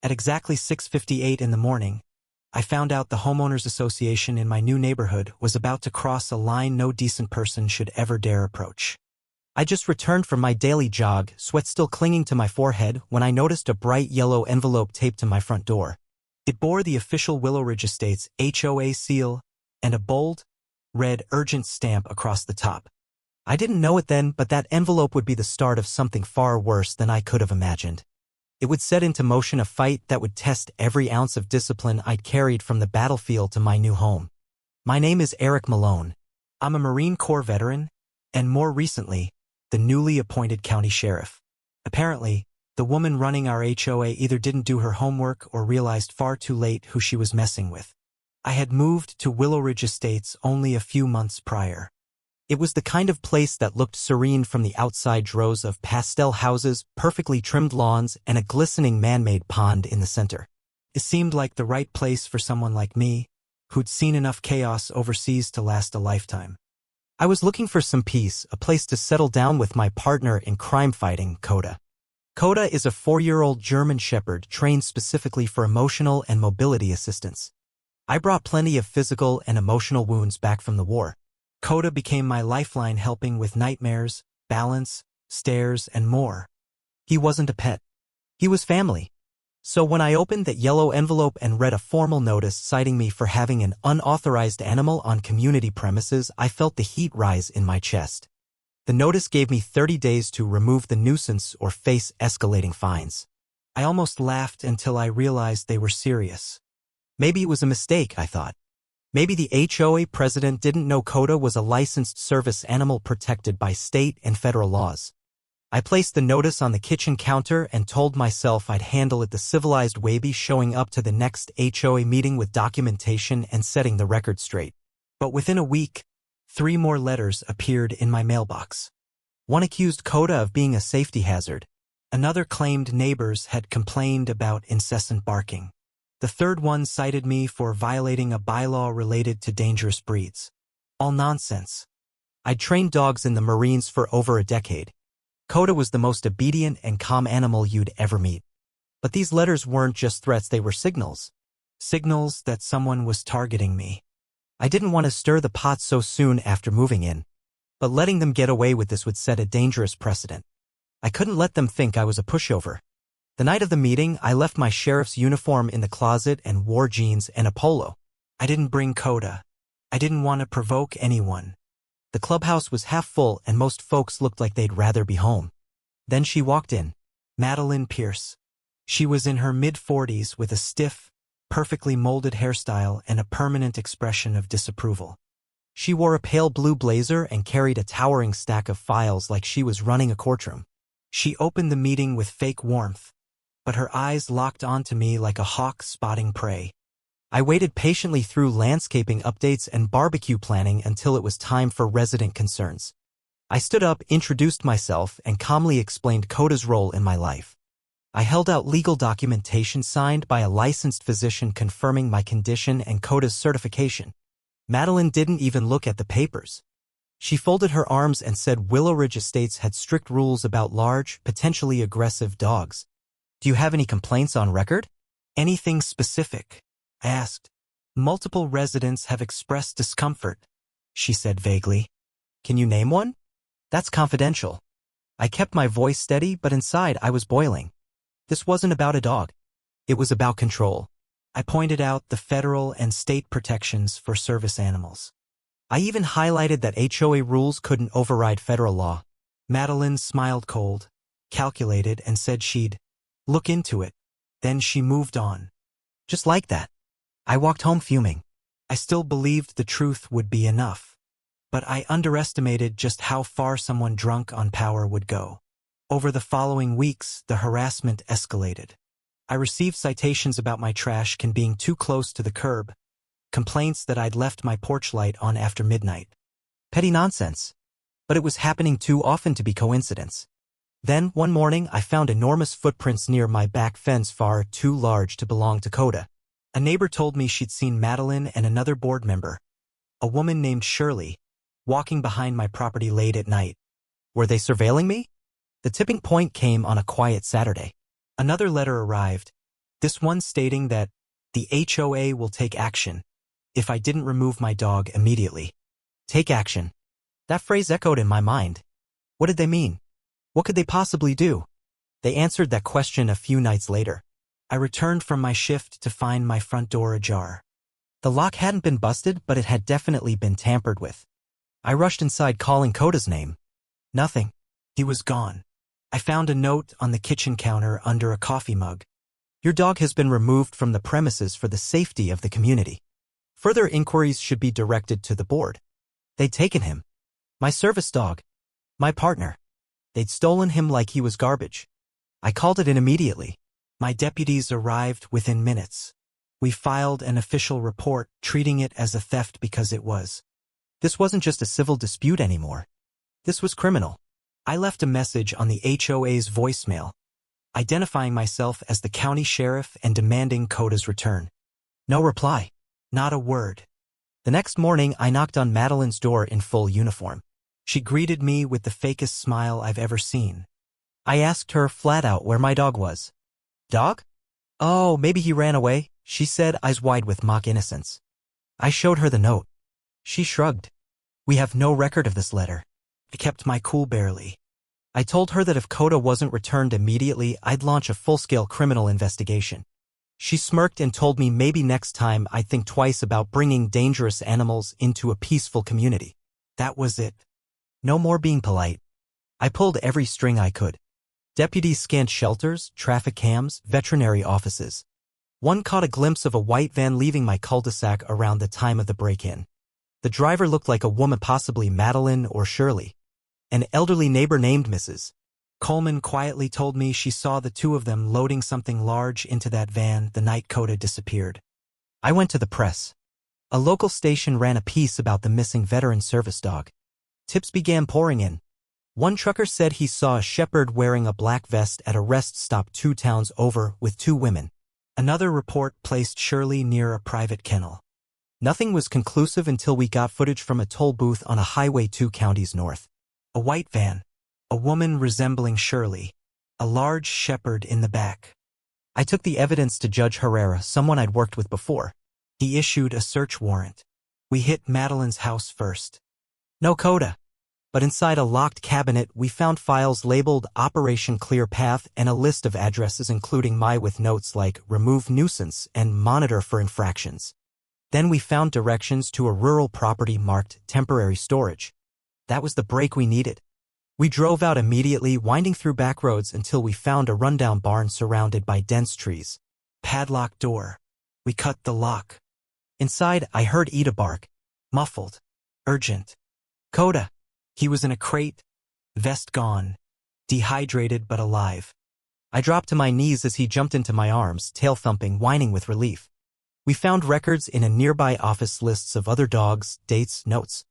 At exactly 6:58 in the morning, I found out the homeowners association in my new neighborhood was about to cross a line no decent person should ever dare approach. I just returned from my daily jog, sweat still clinging to my forehead, when I noticed a bright yellow envelope taped to my front door. It bore the official Willow Ridge Estates HOA seal and a bold, red urgent stamp across the top. I didn't know it then, but that envelope would be the start of something far worse than I could have imagined. It would set into motion a fight that would test every ounce of discipline I'd carried from the battlefield to my new home. My name is Eric Malone. I'm a Marine Corps veteran, and more recently, the newly appointed county sheriff. Apparently, the woman running our HOA either didn't do her homework or realized far too late who she was messing with. I had moved to Willow Ridge Estates only a few months prior. It was the kind of place that looked serene from the outside, rows of pastel houses, perfectly trimmed lawns, and a glistening man-made pond in the center. It seemed like the right place for someone like me, who'd seen enough chaos overseas to last a lifetime. I was looking for some peace, a place to settle down with my partner in crime fighting, Coda. Coda is a 4-year-old German Shepherd trained specifically for emotional and mobility assistance. I brought plenty of physical and emotional wounds back from the war. Coda became my lifeline, helping with nightmares, balance, stairs, and more. He wasn't a pet. He was family. So when I opened that yellow envelope and read a formal notice citing me for having an unauthorized animal on community premises, I felt the heat rise in my chest. The notice gave me 30 days to remove the nuisance or face escalating fines. I almost laughed until I realized they were serious. Maybe it was a mistake, I thought. Maybe the HOA president didn't know Coda was a licensed service animal protected by state and federal laws. I placed the notice on the kitchen counter and told myself I'd handle it the civilized way, by showing up to the next HOA meeting with documentation and setting the record straight. But within a week, 3 more letters appeared in my mailbox. One accused Coda of being a safety hazard. Another claimed neighbors had complained about incessant barking. The third one cited me for violating a bylaw related to dangerous breeds. All nonsense. I'd trained dogs in the Marines for over a decade. Coda was the most obedient and calm animal you'd ever meet. But these letters weren't just threats, they were signals. Signals that someone was targeting me. I didn't want to stir the pot so soon after moving in, but letting them get away with this would set a dangerous precedent. I couldn't let them think I was a pushover. The night of the meeting, I left my sheriff's uniform in the closet and wore jeans and a polo. I didn't bring Coda. I didn't want to provoke anyone. The clubhouse was half full and most folks looked like they'd rather be home. Then she walked in. Madeline Pierce. She was in her mid-40s with a stiff, perfectly molded hairstyle and a permanent expression of disapproval. She wore a pale blue blazer and carried a towering stack of files like she was running a courtroom. She opened the meeting with fake warmth, but her eyes locked onto me like a hawk spotting prey. I waited patiently through landscaping updates and barbecue planning until it was time for resident concerns. I stood up, introduced myself, and calmly explained Coda's role in my life. I held out legal documentation signed by a licensed physician confirming my condition and Coda's certification. Madeline didn't even look at the papers. She folded her arms and said Willow Ridge Estates had strict rules about large, potentially aggressive dogs. Do you have any complaints on record? Anything specific? I asked. Multiple residents have expressed discomfort, she said vaguely. Can you name one? That's confidential. I kept my voice steady, but inside I was boiling. This wasn't about a dog. It was about control. I pointed out the federal and state protections for service animals. I even highlighted that HOA rules couldn't override federal law. Madeline smiled cold, calculated, and said she'd look into it. Then she moved on. Just like that. I walked home fuming. I still believed the truth would be enough. But I underestimated just how far someone drunk on power would go. Over the following weeks, the harassment escalated. I received citations about my trash can being too close to the curb, complaints that I'd left my porch light on after midnight. Petty nonsense. But it was happening too often to be coincidence. Then, one morning, I found enormous footprints near my back fence, far too large to belong to Coda. A neighbor told me she'd seen Madeline and another board member, a woman named Shirley, walking behind my property late at night. Were they surveilling me? The tipping point came on a quiet Saturday. Another letter arrived, This one stating that the HOA will take action if I didn't remove my dog immediately. Take action. That phrase echoed in my mind. What did they mean? What could they possibly do? They answered that question a few nights later. I returned from my shift to find my front door ajar. The lock hadn't been busted, but it had definitely been tampered with. I rushed inside calling Koda's name. Nothing. He was gone. I found a note on the kitchen counter under a coffee mug. Your dog has been removed from the premises for the safety of the community. Further inquiries should be directed to the board. They'd taken him. My service dog. My partner. They'd stolen him like he was garbage. I called it in immediately. My deputies arrived within minutes. We filed an official report, treating it as a theft because it was. This wasn't just a civil dispute anymore. This was criminal. I left a message on the HOA's voicemail, identifying myself as the county sheriff and demanding Koda's return. No reply. Not a word. The next morning, I knocked on Madeline's door in full uniform. She greeted me with the fakest smile I've ever seen. I asked her flat out where my dog was. Dog? Oh, maybe he ran away, she said, eyes wide with mock innocence. I showed her the note. She shrugged. We have no record of this letter. I kept my cool barely. I told her that if Koda wasn't returned immediately, I'd launch a full-scale criminal investigation. She smirked and told me maybe next time I'd think twice about bringing dangerous animals into a peaceful community. That was it. No more being polite. I pulled every string I could. Deputies scanned shelters, traffic cams, veterinary offices. One caught a glimpse of a white van leaving my cul-de-sac around the time of the break-in. The driver looked like a woman, possibly Madeline or Shirley. An elderly neighbor named Mrs. Coleman quietly told me she saw the two of them loading something large into that van the night Koda disappeared. I went to the press. A local station ran a piece about the missing veteran service dog. Tips began pouring in. One trucker said he saw a shepherd wearing a black vest at a rest stop 2 towns over with 2 women. Another report placed Shirley near a private kennel. Nothing was conclusive until we got footage from a toll booth on a highway 2 counties north. A white van. A woman resembling Shirley. A large shepherd in the back. I took the evidence to Judge Herrera, someone I'd worked with before. He issued a search warrant. We hit Madeline's house first. No Koda. But inside a locked cabinet, we found files labeled Operation Clear Path and a list of addresses including my with notes like remove nuisance and monitor for infractions. Then we found directions to a rural property marked temporary storage. That was the break we needed. We drove out immediately, winding through back roads until we found a rundown barn surrounded by dense trees. Padlocked door. We cut the lock. Inside, I heard Ida bark. Muffled. Urgent. Koda. He was in a crate, vest gone, dehydrated but alive. I dropped to my knees as he jumped into my arms, tail thumping, whining with relief. We found records in a nearby office, lists of other dogs, dates, notes.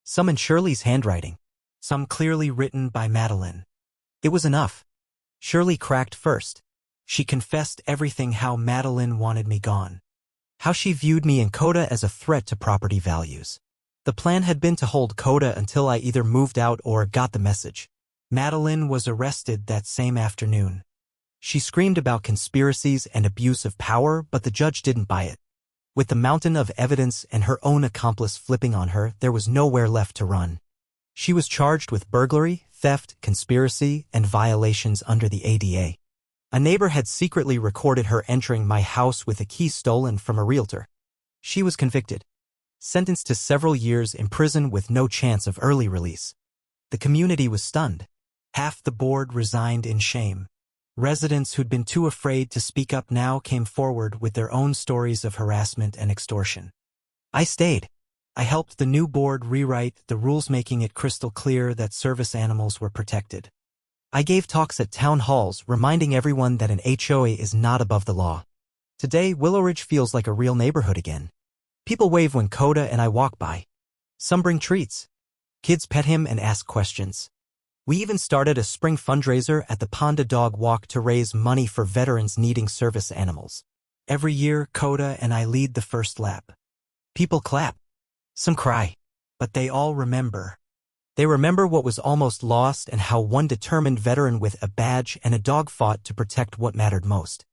Some in Shirley's handwriting. Some clearly written by Madeline. It was enough. Shirley cracked first. She confessed everything: how Madeline wanted me gone. How she viewed me and Koda as a threat to property values. The plan had been to hold Koda until I either moved out or got the message. Madeline was arrested that same afternoon. She screamed about conspiracies and abuse of power, but the judge didn't buy it. With the mountain of evidence and her own accomplice flipping on her, there was nowhere left to run. She was charged with burglary, theft, conspiracy, and violations under the ADA. A neighbor had secretly recorded her entering my house with a key stolen from a realtor. She was convicted. Sentenced to several years in prison with no chance of early release. The community was stunned. Half the board resigned in shame. Residents who'd been too afraid to speak up now came forward with their own stories of harassment and extortion. I stayed. I helped the new board rewrite the rules, making it crystal clear that service animals were protected. I gave talks at town halls, reminding everyone that an HOA is not above the law. Today, Willow Ridge feels like a real neighborhood again. People wave when Koda and I walk by. Some bring treats. Kids pet him and ask questions. We even started a spring fundraiser at the Ponda Dog Walk to raise money for veterans needing service animals. Every year, Koda and I lead the first lap. People clap. Some cry. But they all remember. They remember what was almost lost and how one determined veteran with a badge and a dog fought to protect what mattered most.